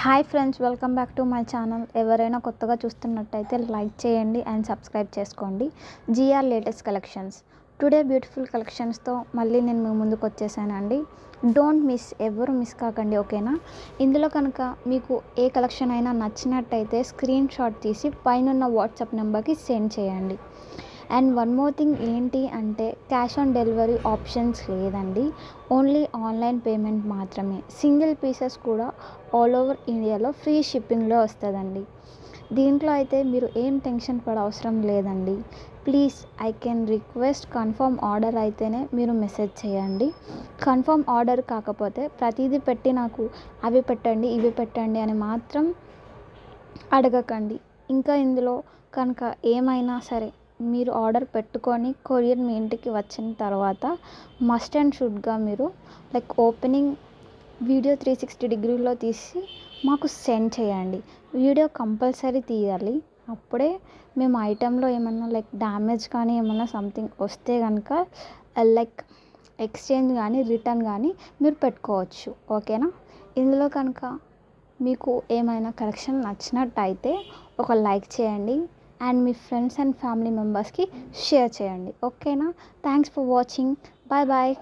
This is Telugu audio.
Hi friends, welcome back to my channel. ఎవరైనా కొత్తగా చూస్తున్నట్టయితే లైక్ చేయండి అండ్ సబ్స్క్రైబ్ చేసుకోండి. GR latest collections today beautiful కలెక్షన్స్తో మళ్ళీ నేను మీ ముందుకు వచ్చేసానండి. డోంట్ మిస్, ఎవరు మిస్ కాకండి, ఓకేనా? ఇందులో కనుక మీకు ఏ కలెక్షన్ అయినా నచ్చినట్టయితే స్క్రీన్ షాట్ తీసి పైన వాట్సాప్ నెంబర్కి సెండ్ చేయండి. అండ్ వన్ మోర్ థింగ్ ఏంటి అంటే, క్యాష్ ఆన్ డెలివరీ ఆప్షన్స్ లేదండి. ఓన్లీ ఆన్లైన్ పేమెంట్ మాత్రమే. సింగిల్ పీసెస్ కూడా ఆల్ ఓవర్ ఇండియాలో ఫ్రీ షిప్పింగ్లో వస్తుందండి. దీంట్లో అయితే మీరు ఏం టెన్షన్ పడ అవసరం లేదండి. Please I can request, confirm order అయితేనే మీరు మెసేజ్ చేయండి. కన్ఫర్మ్ ఆర్డర్ కాకపోతే ప్రతిదీ పెట్టి నాకు అవి పెట్టండి ఇవి పెట్టండి అని మాత్రం అడగకండి. ఇంకా ఇందులో కనుక ఏమైనా సరే మీరు ఆర్డర్ పెట్టుకొని కొరియర్ మీ ఇంటికి వచ్చిన తర్వాత మస్ట్ అండ్ షుడ్గా మీరు ఓపెనింగ్ వీడియో 360 డిగ్రీలో తీసి మాకు సెండ్ చేయండి. వీడియో కంపల్సరీ తీయాలి. అప్పుడే మేము ఐటెంలో ఏమన్నా డ్యామేజ్ కానీ ఏమన్నా సంథింగ్ వస్తే కనుక ఎక్స్చేంజ్ కానీ రిటర్న్ కానీ మీరు పెట్టుకోవచ్చు, ఓకేనా? ఇందులో కనుక మీకు ఏమైనా కలెక్షన్ నచ్చినట్టయితే ఒక లైక్ చేయండి అండ్ మీ ఫ్రెండ్స్ అండ్ ఫ్యామిలీ మెంబర్స్కి షేర్ చేయండి, ఓకేనా? Thanks for watching. Bye bye.